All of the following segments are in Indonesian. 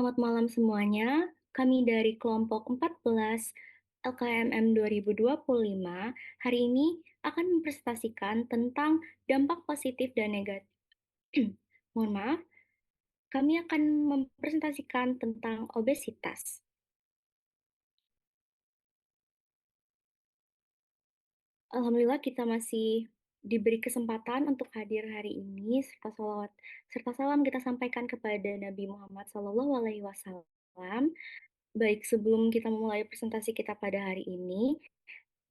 Selamat malam semuanya. Kami dari kelompok 14 LKMM 2025 hari ini akan mempresentasikan tentang dampak positif dan negatif. Mohon maaf, kami akan mempresentasikan tentang obesitas. Alhamdulillah kita masih diberi kesempatan untuk hadir hari ini serta salam kita sampaikan kepada Nabi Muhammad SAW. Baik, sebelum kita memulai presentasi kita pada hari ini,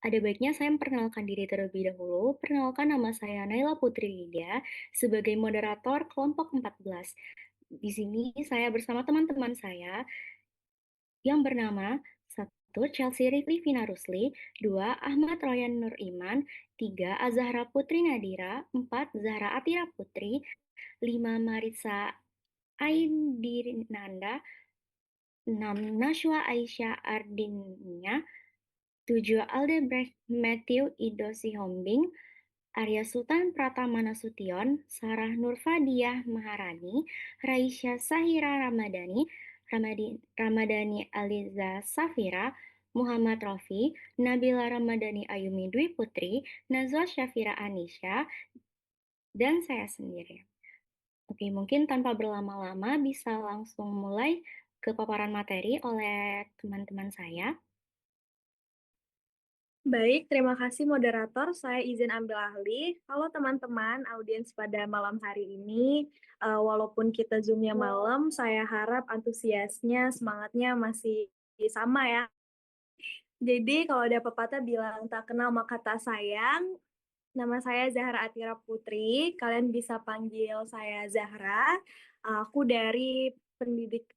ada baiknya saya memperkenalkan diri terlebih dahulu. Perkenalkan, nama saya Naila Putri Lydia sebagai moderator kelompok 14. Di sini saya bersama teman-teman saya yang bernama 1. Chelsea Riflivina Rusli, 2. Ahmad Royan Nur Iman, 3. Azahra Putri Nadira, 4. Zahra Atira Putri, 5. Maritza Aindirinanda, 6. Nashwa Aisyah Ardinia, 7. Aldebrecht Matthew Ido Sihombing, Arya Sultan Pratama Nasution, Sarah Nurfadiah Maharani, Raisya Sahira Ramadhani Aliza Safira, Muhammad Rofi, Nabila Ramadhani Ayumi Dwi Putri, Nazwa Syafira Anisha, dan saya sendiri. Oke, mungkin tanpa berlama-lama bisa langsung mulai ke paparan materi oleh teman-teman saya. Baik, terima kasih moderator. Saya izin ambil alih. Halo teman-teman, audiens pada malam hari ini. Walaupun kita Zoom-nya malam, saya harap antusiasnya, semangatnya masih sama ya. Jadi kalau ada pepatah bilang tak kenal maka tak sayang, nama saya Zahra Atira Putri. Kalian bisa panggil saya Zahra. Aku dari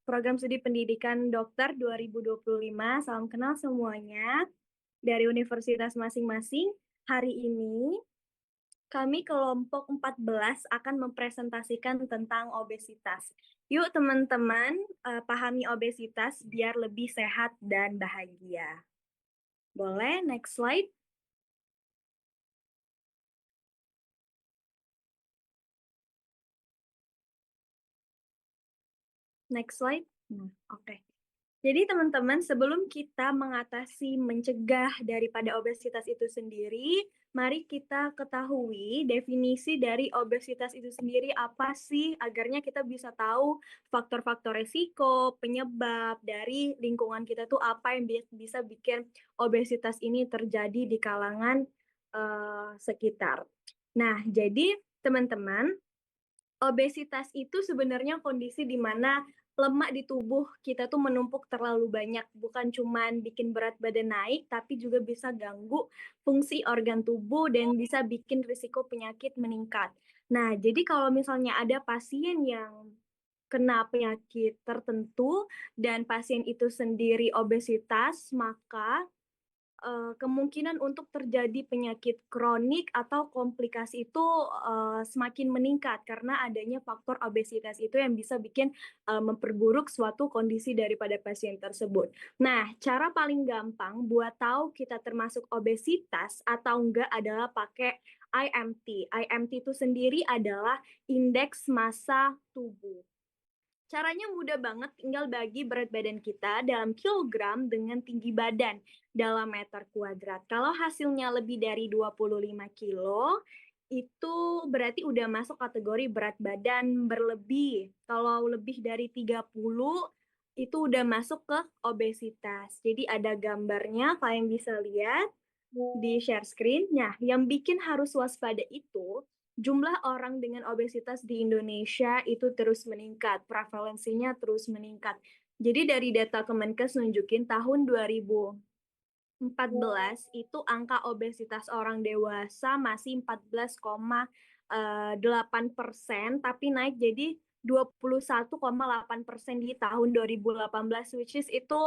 program studi pendidikan dokter 2025. Salam kenal semuanya dari universitas masing-masing. Hari ini kami kelompok 14 akan mempresentasikan tentang obesitas. Yuk teman-teman, pahami obesitas biar lebih sehat dan bahagia. Boleh, next slide. Next slide. Oke. Jadi teman-teman, sebelum kita mengatasi, mencegah daripada obesitas itu sendiri, mari kita ketahui definisi dari obesitas itu sendiri apa sih, agarnya kita bisa tahu faktor-faktor resiko, penyebab dari lingkungan kita tuh apa yang bisa bikin obesitas ini terjadi di kalangan sekitar. Nah, jadi teman-teman, obesitas itu sebenarnya kondisi di mana lemak di tubuh kita tuh menumpuk terlalu banyak, bukan cuman bikin berat badan naik, tapi juga bisa ganggu fungsi organ tubuh dan bisa bikin risiko penyakit meningkat. Nah, jadi kalau misalnya ada pasien yang kena penyakit tertentu dan pasien itu sendiri obesitas, maka kemungkinan untuk terjadi penyakit kronik atau komplikasi itu semakin meningkat karena adanya faktor obesitas itu yang bisa bikin memperburuk suatu kondisi daripada pasien tersebut. Nah, cara paling gampang buat tahu kita termasuk obesitas atau enggak adalah pakai IMT. IMT itu sendiri adalah indeks massa tubuh. Caranya mudah banget, tinggal bagi berat badan kita dalam kilogram dengan tinggi badan dalam meter kuadrat. Kalau hasilnya lebih dari 25 kilo, itu berarti udah masuk kategori berat badan berlebih. Kalau lebih dari 30, itu udah masuk ke obesitas. Jadi ada gambarnya, kalian bisa lihat di share screen. Nah, yang bikin harus waspada itu jumlah orang dengan obesitas di Indonesia itu terus meningkat, prevalensinya terus meningkat. Jadi dari data Kemenkes nunjukin tahun 2014 itu angka obesitas orang dewasa masih 14,8%, tapi naik jadi 21,8% di tahun 2018, which is itu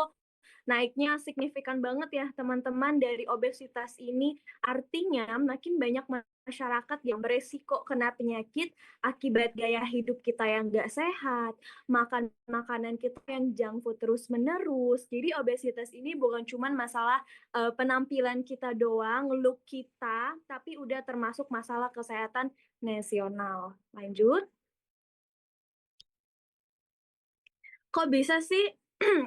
naiknya signifikan banget ya teman-teman dari obesitas ini. Artinya makin banyak masyarakat yang beresiko kena penyakit akibat gaya hidup kita yang nggak sehat, makan makanan kita yang junk food terus menerus. Jadi obesitas ini bukan cuma masalah penampilan kita doang, look kita, tapi udah termasuk masalah kesehatan nasional. Lanjut. Kok bisa sih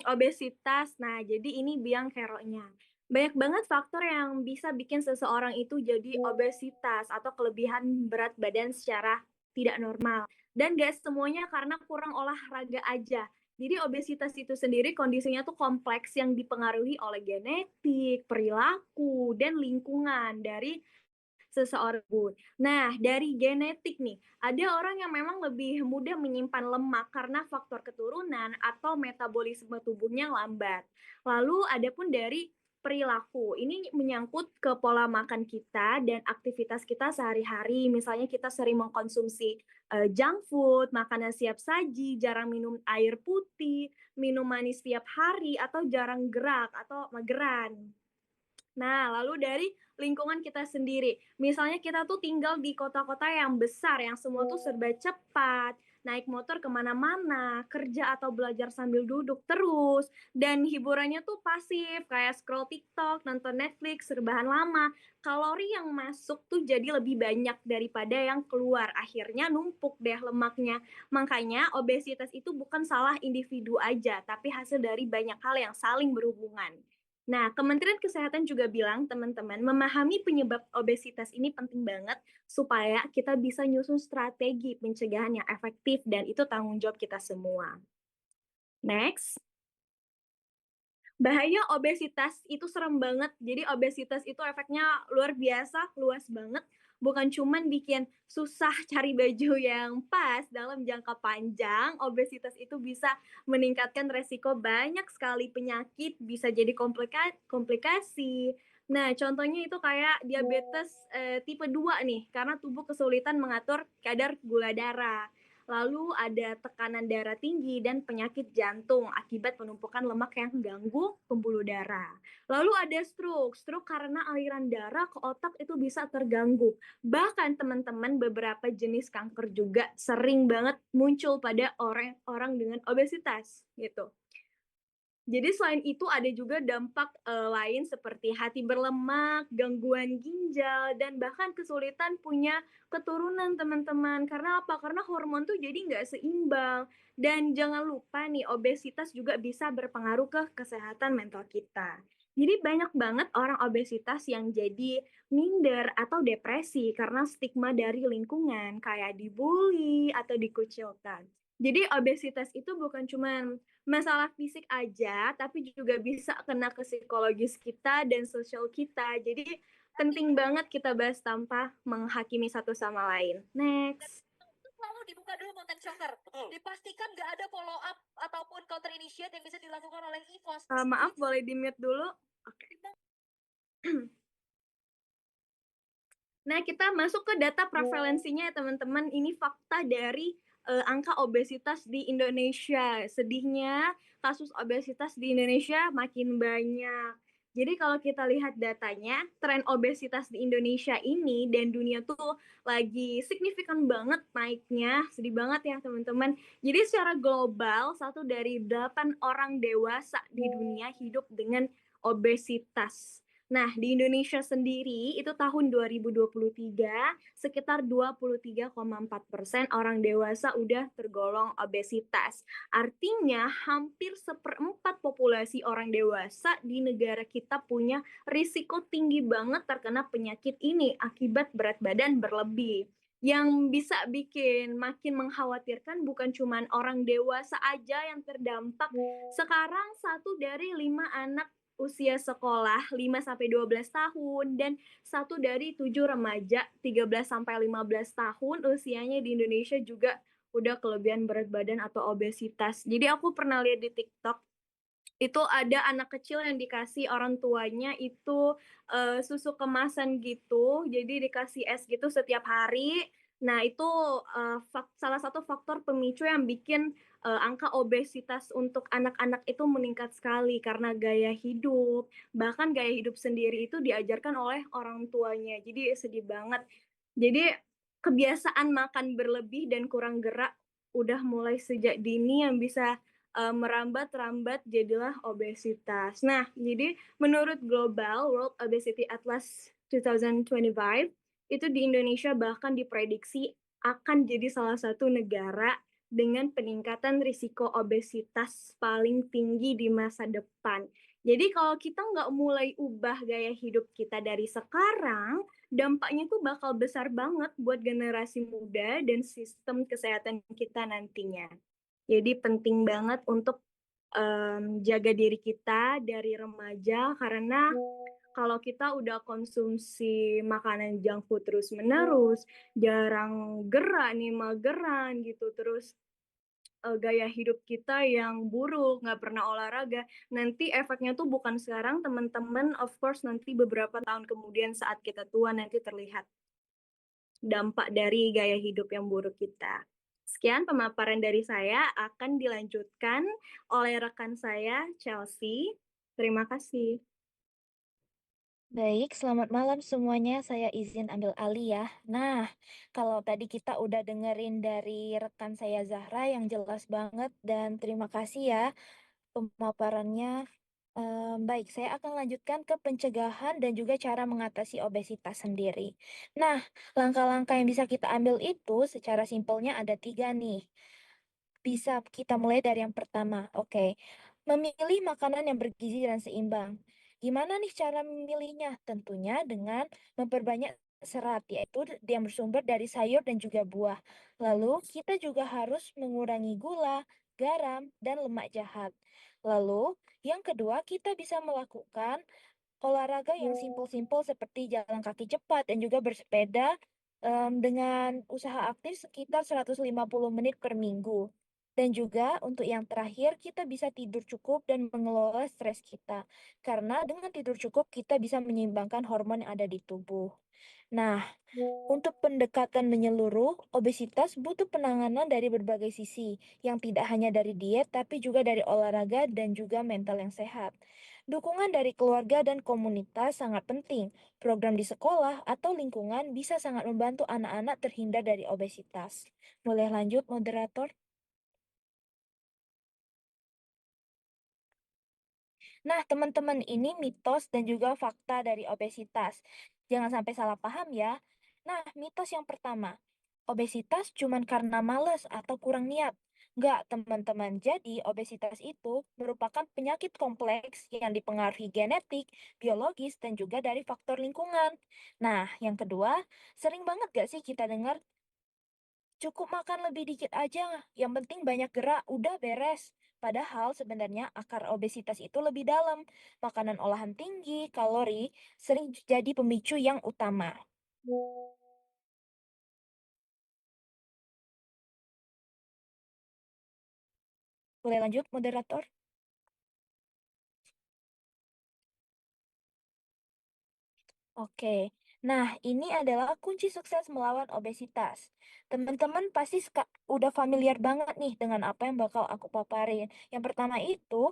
obesitas? Nah, jadi ini biang keroknya. Banyak banget faktor yang bisa bikin seseorang itu jadi obesitas atau kelebihan berat badan secara tidak normal. Dan gak semuanya karena kurang olahraga aja. Jadi obesitas itu sendiri kondisinya tuh kompleks yang dipengaruhi oleh genetik, perilaku, dan lingkungan dari seseorang. Nah, dari genetik nih, ada orang yang memang lebih mudah menyimpan lemak karena faktor keturunan atau metabolisme tubuhnya lambat. Lalu ada pun dari perilaku. Ini menyangkut ke pola makan kita dan aktivitas kita sehari-hari. Misalnya kita sering mengkonsumsi junk food, makanan siap saji, jarang minum air putih, minum manis setiap hari, atau jarang gerak atau mageran. Nah, lalu dari lingkungan kita sendiri. Misalnya kita tuh tinggal di kota-kota yang besar, yang semua tuh serba cepat, naik motor kemana-mana, kerja atau belajar sambil duduk terus, dan hiburannya tuh pasif, kayak scroll TikTok, nonton Netflix, rebahan lama. Kalori yang masuk tuh jadi lebih banyak daripada yang keluar. Akhirnya numpuk deh lemaknya. Makanya obesitas itu bukan salah individu aja, tapi hasil dari banyak hal yang saling berhubungan. Nah, Kementerian Kesehatan juga bilang, teman-teman, memahami penyebab obesitas ini penting banget supaya kita bisa nyusun strategi pencegahan yang efektif dan itu tanggung jawab kita semua. Next. Bahaya obesitas itu serem banget. Jadi obesitas itu efeknya luar biasa, luas banget. Bukan cuman bikin susah cari baju yang pas dalam jangka panjang, obesitas itu bisa meningkatkan resiko banyak sekali penyakit, bisa jadi komplikasi. Nah, contohnya itu kayak diabetes tipe 2 nih, karena tubuh kesulitan mengatur kadar gula darah. Lalu ada tekanan darah tinggi dan penyakit jantung akibat penumpukan lemak yang mengganggu pembuluh darah. Lalu ada stroke karena aliran darah ke otak itu bisa terganggu. Bahkan teman-teman beberapa jenis kanker juga sering banget muncul pada orang-orang dengan obesitas gitu. Jadi selain itu ada juga dampak lain seperti hati berlemak, gangguan ginjal, dan bahkan kesulitan punya keturunan teman-teman. Karena apa? Karena hormon tuh jadi nggak seimbang. Dan jangan lupa nih, obesitas juga bisa berpengaruh ke kesehatan mental kita. Jadi banyak banget orang obesitas yang jadi minder atau depresi karena stigma dari lingkungan, kayak dibully atau dikucilkan. Jadi obesitas itu bukan cuma masalah fisik aja, tapi juga bisa kena ke psikologis kita dan sosial kita. Jadi penting banget kita bahas tanpa menghakimi satu sama lain. Next. Lalu dibuka dulu konten shocker. Dipastikan nggak ada follow up ataupun counter initiate yang bisa dilakukan oleh EVOS. Maaf, boleh di-mute dulu? Oke. Nah, kita masuk ke data prevalensinya ya teman-teman. Ini fakta dari angka obesitas di Indonesia. Sedihnya, kasus obesitas di Indonesia makin banyak. Jadi kalau kita lihat datanya, tren obesitas di Indonesia ini dan dunia tuh lagi signifikan banget naiknya. Sedih banget ya teman-teman. Jadi secara global, 1 dari 8 orang dewasa di dunia hidup dengan obesitas. Nah, di Indonesia sendiri itu tahun 2023 sekitar 23,4% orang dewasa udah tergolong obesitas. Artinya hampir 1/4 populasi orang dewasa di negara kita punya risiko tinggi banget terkena penyakit ini akibat berat badan berlebih. Yang bisa bikin makin mengkhawatirkan bukan cuma orang dewasa aja yang terdampak. Sekarang 1 dari 5 anak usia sekolah 5-12 tahun dan 1 dari 7 remaja 13-15 tahun usianya di Indonesia juga udah kelebihan berat badan atau obesitas. Jadi aku pernah lihat di TikTok itu ada anak kecil yang dikasih orang tuanya itu susu kemasan gitu, jadi dikasih es gitu setiap hari. Nah, itu salah satu faktor pemicu yang bikin angka obesitas untuk anak-anak itu meningkat sekali karena gaya hidup, bahkan gaya hidup sendiri itu diajarkan oleh orang tuanya. Jadi sedih banget. Jadi kebiasaan makan berlebih dan kurang gerak udah mulai sejak dini yang bisa merambat-rambat jadilah obesitas. Nah, jadi menurut Global World Obesity Atlas 2025 itu di Indonesia bahkan diprediksi akan jadi salah satu negara dengan peningkatan risiko obesitas paling tinggi di masa depan. Jadi kalau kita nggak mulai ubah gaya hidup kita dari sekarang, dampaknya tuh bakal besar banget buat generasi muda dan sistem kesehatan kita nantinya. Jadi penting banget untuk jaga diri kita dari remaja karena kalau kita udah konsumsi makanan junk food terus-menerus, jarang gerak nih, mageran gitu, terus gaya hidup kita yang buruk, nggak pernah olahraga, nanti efeknya tuh bukan sekarang teman-teman, of course nanti beberapa tahun kemudian saat kita tua nanti terlihat dampak dari gaya hidup yang buruk kita. Sekian pemaparan dari saya, akan dilanjutkan oleh rekan saya, Chelsea. Terima kasih. Baik, selamat malam semuanya. Saya izin ambil alih ya. Nah, kalau tadi kita udah dengerin dari rekan saya Zahra yang jelas banget dan terima kasih ya pemaparannya. Baik, saya akan lanjutkan ke pencegahan dan juga cara mengatasi obesitas sendiri. Nah, langkah-langkah yang bisa kita ambil itu secara simpelnya ada tiga nih. Bisa kita mulai dari yang pertama. Oke. Memilih makanan yang bergizi dan seimbang. Gimana nih cara memilihnya? Tentunya dengan memperbanyak serat, yaitu yang bersumber dari sayur dan juga buah. Lalu, kita juga harus mengurangi gula, garam, dan lemak jahat. Lalu, yang kedua, kita bisa melakukan olahraga yang simpel-simpel seperti jalan kaki cepat dan juga bersepeda dengan usaha aktif sekitar 150 menit per minggu. Dan juga untuk yang terakhir, kita bisa tidur cukup dan mengelola stres kita. Karena dengan tidur cukup, kita bisa menyeimbangkan hormon yang ada di tubuh. Nah, untuk pendekatan menyeluruh, obesitas butuh penanganan dari berbagai sisi, yang tidak hanya dari diet, tapi juga dari olahraga dan juga mental yang sehat. Dukungan dari keluarga dan komunitas sangat penting. Program di sekolah atau lingkungan bisa sangat membantu anak-anak terhindar dari obesitas. Boleh lanjut, moderator? Nah, teman-teman, ini mitos dan juga fakta dari obesitas. Jangan sampai salah paham ya. Nah, mitos yang pertama, obesitas cuma karena males atau kurang niat. Enggak, teman-teman. Jadi, obesitas itu merupakan penyakit kompleks yang dipengaruhi genetik, biologis, dan juga dari faktor lingkungan. Nah, yang kedua, sering banget gak sih kita dengar cukup makan lebih dikit aja, yang penting banyak gerak, udah beres. Padahal sebenarnya akar obesitas itu lebih dalam. Makanan olahan tinggi, kalori, sering jadi pemicu yang utama. Boleh lanjut, moderator? Oke, nah ini adalah kunci sukses melawan obesitas. Teman-teman pasti udah familiar banget nih dengan apa yang bakal aku paparin. Yang pertama itu,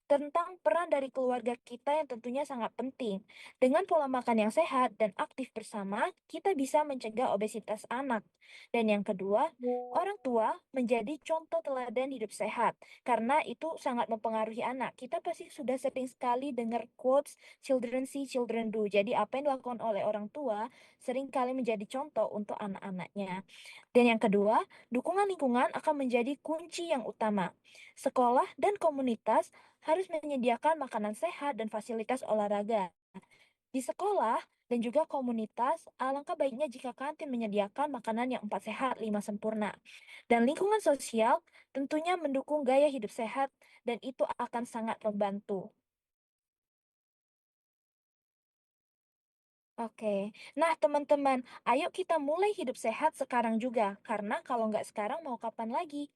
tentang peran dari keluarga kita yang tentunya sangat penting. Dengan pola makan yang sehat dan aktif bersama, kita bisa mencegah obesitas anak. Dan yang kedua, orang tua menjadi contoh teladan hidup sehat, karena itu sangat mempengaruhi anak. Kita pasti sudah sering sekali dengar quotes, children see, children do. Jadi apa yang dilakukan oleh orang tua sering kali menjadi contoh untuk anak-anaknya. Dan yang kedua, dukungan lingkungan akan menjadi kunci yang utama. Sekolah dan komunitas harus menyediakan makanan sehat dan fasilitas olahraga. Di sekolah dan juga komunitas, alangkah baiknya jika kantin menyediakan makanan yang 4 sehat, 5 sempurna. Dan lingkungan sosial tentunya mendukung gaya hidup sehat dan itu akan sangat membantu. Oke, nah teman-teman, ayo kita mulai hidup sehat sekarang juga, karena kalau nggak sekarang mau kapan lagi?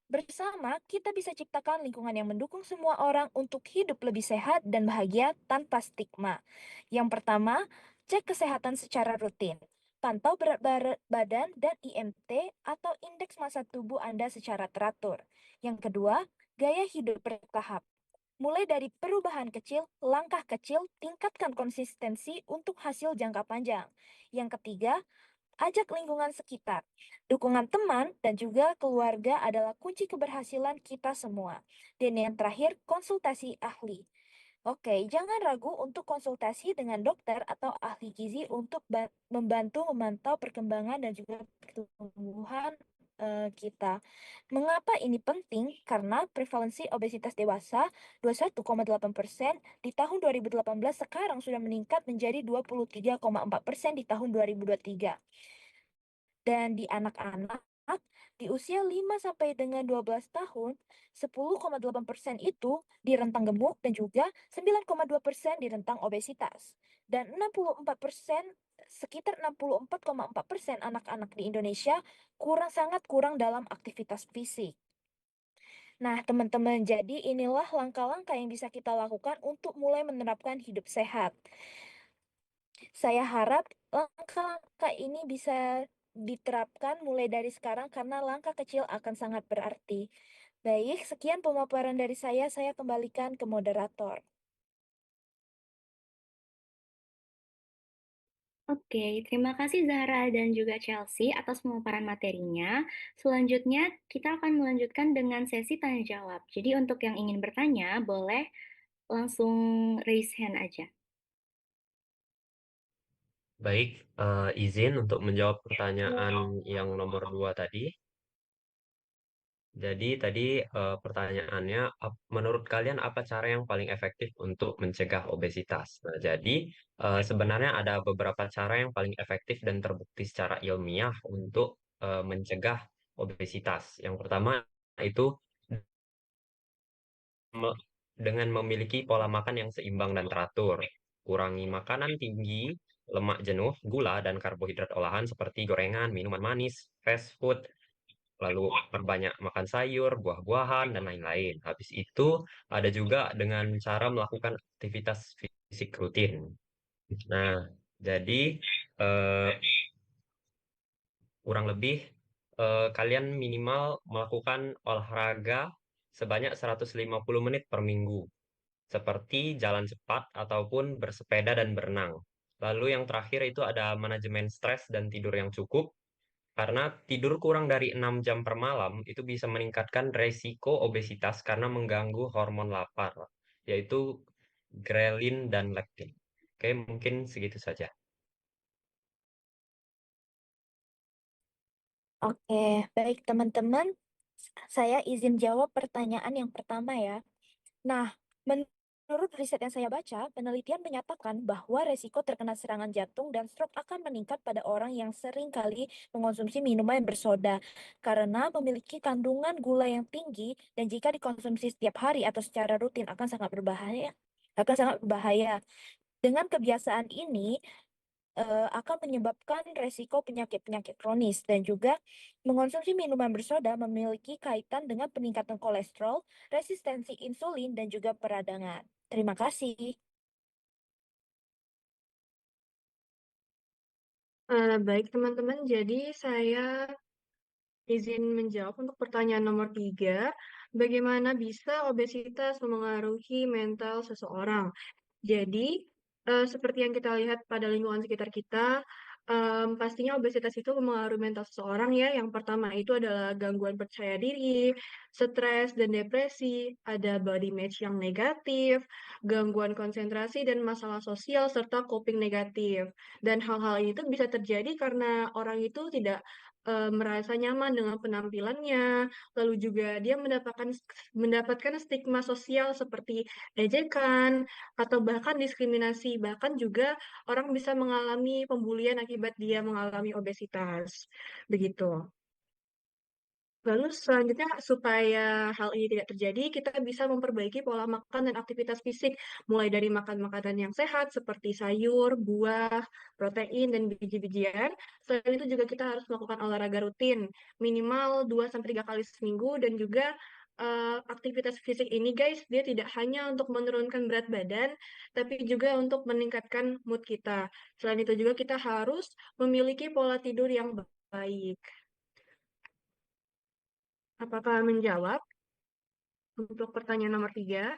Bersama, kita bisa ciptakan lingkungan yang mendukung semua orang untuk hidup lebih sehat dan bahagia tanpa stigma. Yang pertama, cek kesehatan secara rutin. Pantau berat badan dan IMT atau indeks massa tubuh Anda secara teratur. Yang kedua, gaya hidup bertahap. Mulai dari perubahan kecil, langkah kecil, tingkatkan konsistensi untuk hasil jangka panjang. Yang ketiga, ajak lingkungan sekitar. Dukungan teman dan juga keluarga adalah kunci keberhasilan kita semua. Dan yang terakhir, konsultasi ahli. Oke, jangan ragu untuk konsultasi dengan dokter atau ahli gizi untuk membantu memantau perkembangan dan juga pertumbuhan kita. Mengapa ini penting? Karena prevalensi obesitas dewasa 21,8% di tahun 2018 sekarang sudah meningkat menjadi 23,4% di tahun 2023. Dan di anak-anak di usia 5 sampai dengan 12 tahun, 10,8% itu di rentang gemuk dan juga 9,2% di rentang obesitas. Dan 64%, sekitar 64,4% anak-anak di Indonesia sangat kurang dalam aktivitas fisik. Nah, teman-teman, jadi inilah langkah-langkah yang bisa kita lakukan untuk mulai menerapkan hidup sehat. Saya harap langkah-langkah ini bisa diterapkan mulai dari sekarang karena langkah kecil akan sangat berarti. Baik, sekian pemaparan dari saya kembalikan ke moderator. Oke, terima kasih Zahra dan juga Chelsea atas pemaparan materinya. Selanjutnya, kita akan melanjutkan dengan sesi tanya jawab. Jadi untuk yang ingin bertanya, boleh langsung raise hand aja. Baik, izin untuk menjawab pertanyaan yang nomor 2 tadi. Jadi tadi pertanyaannya, menurut kalian apa cara yang paling efektif untuk mencegah obesitas? Nah, jadi sebenarnya ada beberapa cara yang paling efektif dan terbukti secara ilmiah untuk mencegah obesitas. Yang pertama itu me- dengan memiliki pola makan yang seimbang dan teratur. Kurangi makanan tinggi, lemak jenuh, gula, dan karbohidrat olahan seperti gorengan, minuman manis, fast food, lalu perbanyak makan sayur, buah-buahan, dan lain-lain. Habis itu, ada juga dengan cara melakukan aktivitas fisik rutin. Nah, jadi eh, kurang lebih kalian minimal melakukan olahraga sebanyak 150 menit per minggu, seperti jalan cepat ataupun bersepeda dan berenang. Lalu yang terakhir itu ada manajemen stres dan tidur yang cukup. Karena tidur kurang dari 6 jam per malam itu bisa meningkatkan resiko obesitas karena mengganggu hormon lapar, yaitu ghrelin dan leptin. Oke, mungkin segitu saja. Oke, baik teman-teman. Saya izin jawab pertanyaan yang pertama ya. Nah, menurut riset yang saya baca, penelitian menyatakan bahwa resiko terkena serangan jantung dan stroke akan meningkat pada orang yang sering kali mengonsumsi minuman yang bersoda karena memiliki kandungan gula yang tinggi dan jika dikonsumsi setiap hari atau secara rutin akan sangat berbahaya. Akan sangat berbahaya. Dengan kebiasaan ini, akan menyebabkan resiko penyakit-penyakit kronis dan juga mengonsumsi minuman bersoda memiliki kaitan dengan peningkatan kolesterol, resistensi insulin, dan juga peradangan. Terima kasih. Baik teman-teman, jadi saya izin menjawab untuk pertanyaan nomor 3. Bagaimana bisa obesitas memengaruhi mental seseorang? Jadi, seperti yang kita lihat pada lingkungan sekitar kita, pastinya obesitas itu mempengaruhi mental seseorang ya. Yang pertama itu adalah gangguan percaya diri, stres dan depresi, ada body image yang negatif, gangguan konsentrasi dan masalah sosial serta coping negatif. Dan hal-hal ini tuh bisa terjadi karena orang itu tidak merasa nyaman dengan penampilannya, lalu juga dia mendapatkan stigma sosial seperti ejekan, atau bahkan diskriminasi. Bahkan juga orang bisa mengalami pembulian akibat dia mengalami obesitas. Begitu. Lalu selanjutnya supaya hal ini tidak terjadi, kita bisa memperbaiki pola makan dan aktivitas fisik, mulai dari makan makanan yang sehat seperti sayur, buah, protein, dan biji-bijian. Selain itu juga kita harus melakukan olahraga rutin, minimal 2 sampai 3 kali seminggu, dan juga aktivitas fisik ini guys, dia tidak hanya untuk menurunkan berat badan, tapi juga untuk meningkatkan mood kita. Selain itu juga kita harus memiliki pola tidur yang baik. Apakah menjawab untuk pertanyaan nomor 3?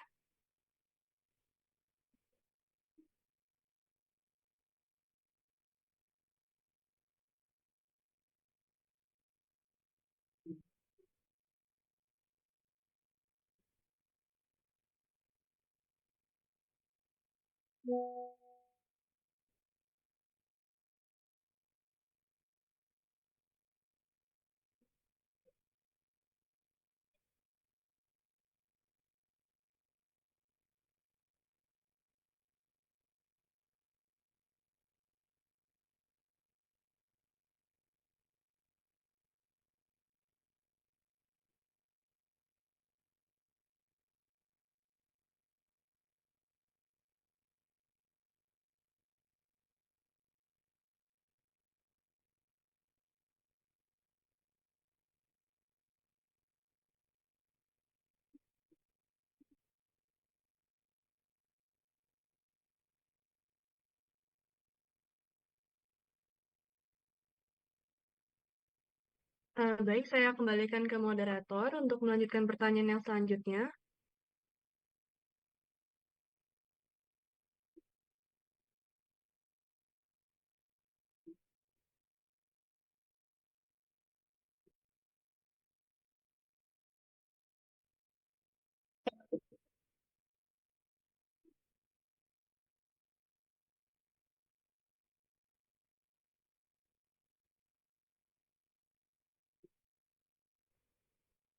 Baik, saya kembalikan ke moderator untuk melanjutkan pertanyaan yang selanjutnya.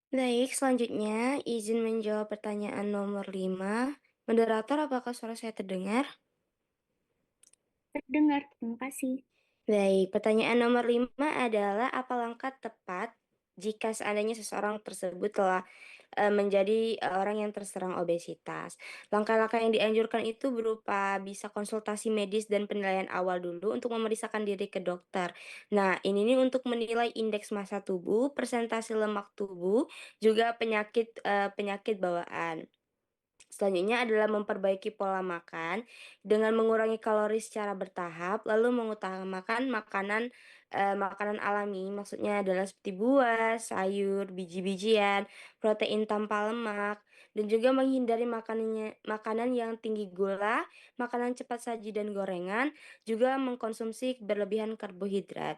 Baik, selanjutnya izin menjawab pertanyaan nomor 5. Moderator, apakah suara saya terdengar? Terdengar, terima kasih. Baik, pertanyaan nomor 5 adalah apa langkah tepat jika seandainya seseorang tersebut telah menjadi orang yang terserang obesitas. Langkah-langkah yang dianjurkan itu berupa bisa konsultasi medis dan penilaian awal dulu untuk memeriksakan diri ke dokter. Nah, ini nih untuk menilai indeks massa tubuh, persentase lemak tubuh, juga penyakit bawaan. Selanjutnya adalah memperbaiki pola makan dengan mengurangi kalori secara bertahap, lalu mengutamakan makanan alami, maksudnya adalah seperti buah, sayur, biji-bijian, protein tanpa lemak, dan juga menghindari makanan yang tinggi gula, makanan cepat saji dan gorengan, juga mengkonsumsi berlebihan karbohidrat.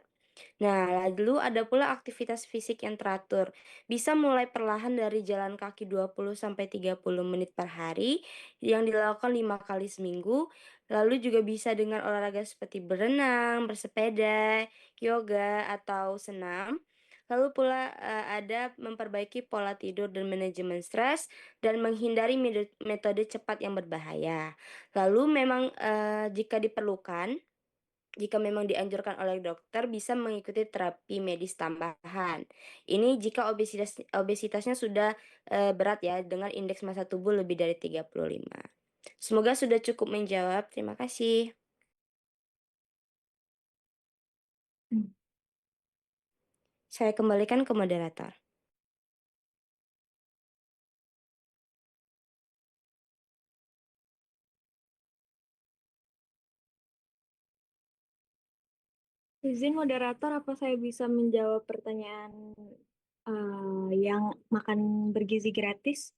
Nah, lalu ada pula aktivitas fisik yang teratur. Bisa mulai perlahan dari jalan kaki 20 sampai 30 menit per hari yang dilakukan 5 kali seminggu. Lalu juga bisa dengan olahraga seperti berenang, bersepeda, yoga atau senam. Lalu pula ada memperbaiki pola tidur dan manajemen stres dan menghindari metode cepat yang berbahaya. Lalu memang jika diperlukan jika memang dianjurkan oleh dokter bisa mengikuti terapi medis tambahan. Ini jika obesitasnya sudah, berat ya dengan indeks massa tubuh lebih dari 35. Semoga sudah cukup menjawab, terima kasih. Hmm. Saya kembalikan ke moderator. Izin moderator, apa saya bisa menjawab pertanyaan yang makan bergizi gratis?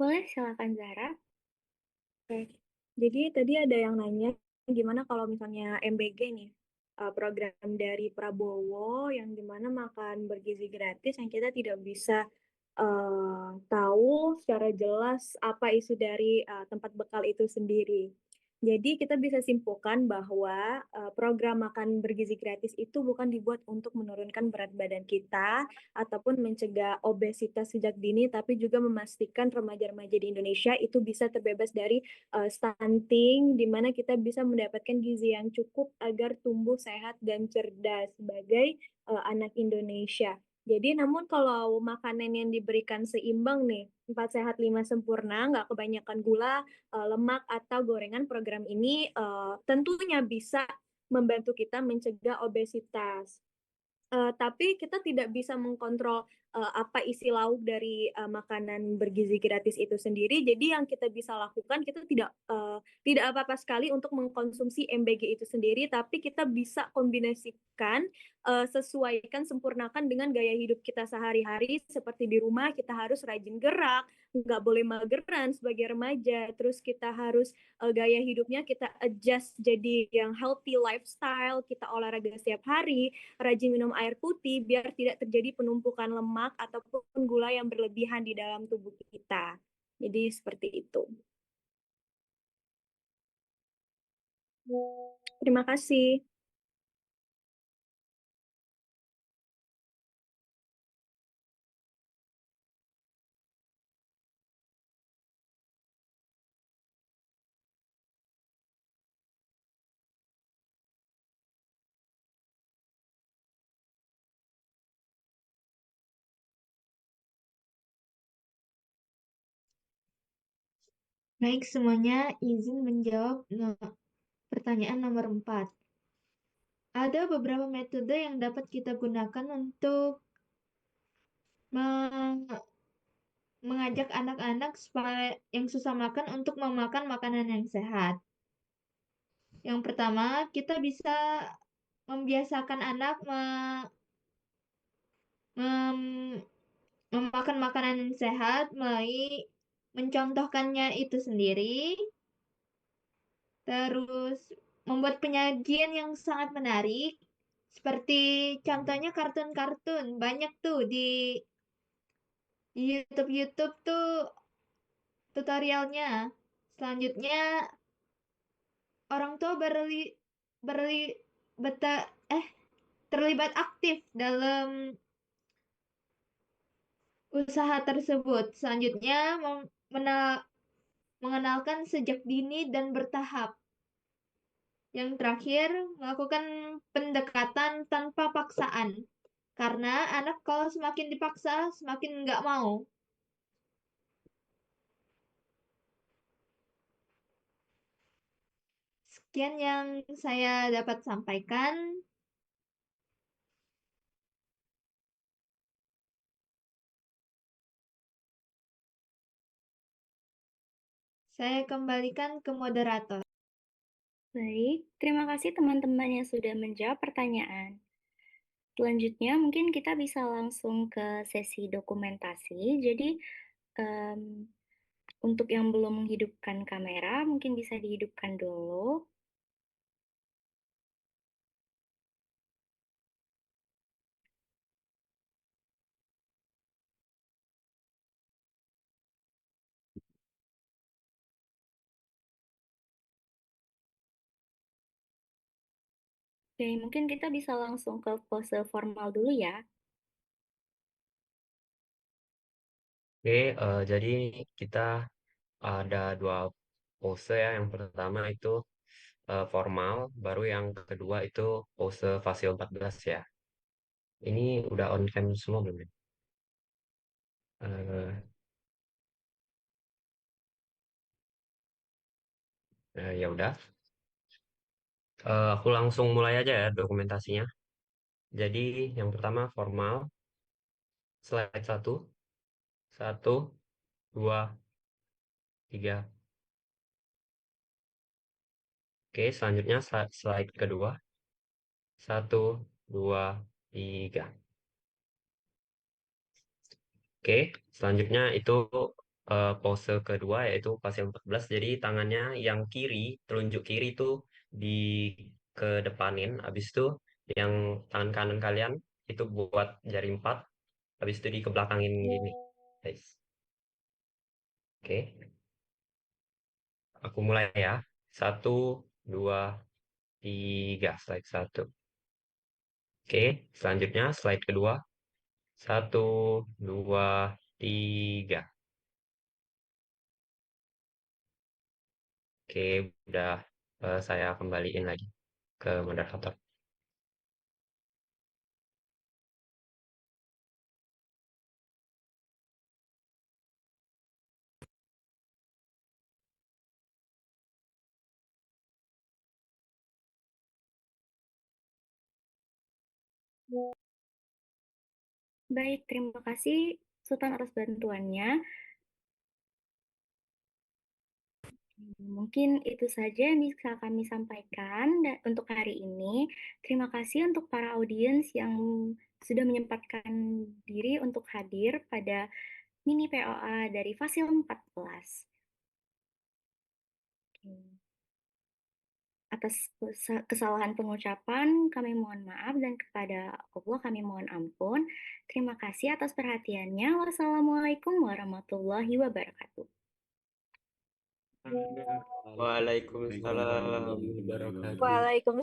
Boleh, silakan Zahra. Oke. Jadi tadi ada yang nanya gimana kalau misalnya MBG nih, program dari Prabowo yang dimana makan bergizi gratis yang kita tidak bisa tahu secara jelas apa isi dari tempat bekal itu sendiri. Jadi kita bisa simpulkan bahwa program makan bergizi gratis itu bukan dibuat untuk menurunkan berat badan kita ataupun mencegah obesitas sejak dini, tapi juga memastikan remaja-remaja di Indonesia itu bisa terbebas dari stunting, di mana kita bisa mendapatkan gizi yang cukup agar tumbuh sehat dan cerdas sebagai anak Indonesia. Jadi namun kalau makanan yang diberikan seimbang nih, 4 sehat 5 sempurna, nggak kebanyakan gula, lemak atau gorengan, program ini tentunya bisa membantu kita mencegah obesitas. Tapi kita tidak bisa mengkontrol apa isi lauk dari makanan bergizi gratis itu sendiri. Jadi yang kita bisa lakukan, kita tidak apa-apa sekali untuk mengkonsumsi MBG itu sendiri, tapi kita bisa kombinasikan, sesuaikan, sempurnakan dengan gaya hidup kita sehari-hari. Seperti di rumah kita harus rajin gerak, nggak boleh mageran sebagai remaja. Terus kita harus gaya hidupnya kita adjust jadi yang healthy lifestyle, kita olahraga setiap hari, rajin minum air putih biar tidak terjadi penumpukan lemak ataupun gula yang berlebihan di dalam tubuh kita. Jadi seperti itu. Terima kasih. Baik, semuanya izin menjawab pertanyaan nomor 4. Ada beberapa metode yang dapat kita gunakan untuk mengajak anak-anak yang susah makan untuk memakan makanan yang sehat. Yang pertama, kita bisa membiasakan anak memakan makanan yang sehat melalui mencontohkannya itu sendiri, terus membuat penyajian yang sangat menarik, seperti contohnya kartun-kartun, banyak tuh di YouTube tuh tutorialnya. Selanjutnya, orang tua berli, beta, terlibat aktif dalam usaha tersebut. Selanjutnya, mengenalkan sejak dini dan bertahap. Yang terakhir, melakukan pendekatan tanpa paksaan. Karena anak kalau semakin dipaksa, semakin nggak mau. Sekian yang saya dapat sampaikan. Saya kembalikan ke moderator. Baik, terima kasih teman-teman yang sudah menjawab pertanyaan. Selanjutnya mungkin kita bisa langsung ke sesi dokumentasi. Jadi, em, untuk yang belum menghidupkan kamera, mungkin bisa dihidupkan dulu. Oke, mungkin kita bisa langsung ke pose formal dulu ya. Oke, jadi kita ada dua pose ya. Yang pertama itu formal, baru yang kedua itu pose fasil 14 ya. Ini udah on cam semua belum ya? Eh, ya udah. Aku langsung mulai aja ya dokumentasinya. Jadi yang pertama formal, slide satu, satu, dua, tiga. Oke, selanjutnya slide kedua, satu, dua, tiga. Oke, selanjutnya itu pose kedua yaitu pasien 14. Jadi tangannya yang kiri, telunjuk kiri itu di kedepanin, habis itu yang tangan kanan kalian itu buat jari 4, habis itu dikebelakangin gini, guys. Oke, aku mulai ya. Satu, dua, tiga, slide satu. Oke, selanjutnya slide kedua. Satu, dua, tiga. Oke, udah saya kembaliin lagi ke moderator. Baik, terima kasih Sultan atas bantuannya. Mungkin itu saja yang bisa kami sampaikan untuk hari ini. Terima kasih untuk para audiens yang sudah menyempatkan diri untuk hadir pada mini POA dari Fasil 14. Atas kesalahan pengucapan, kami mohon maaf dan kepada Allah kami mohon ampun. Terima kasih atas perhatiannya. Wassalamualaikum warahmatullahi wabarakatuh. Waalaikumsalam warahmatullahi wabarakatuh. Waalaikumsalam.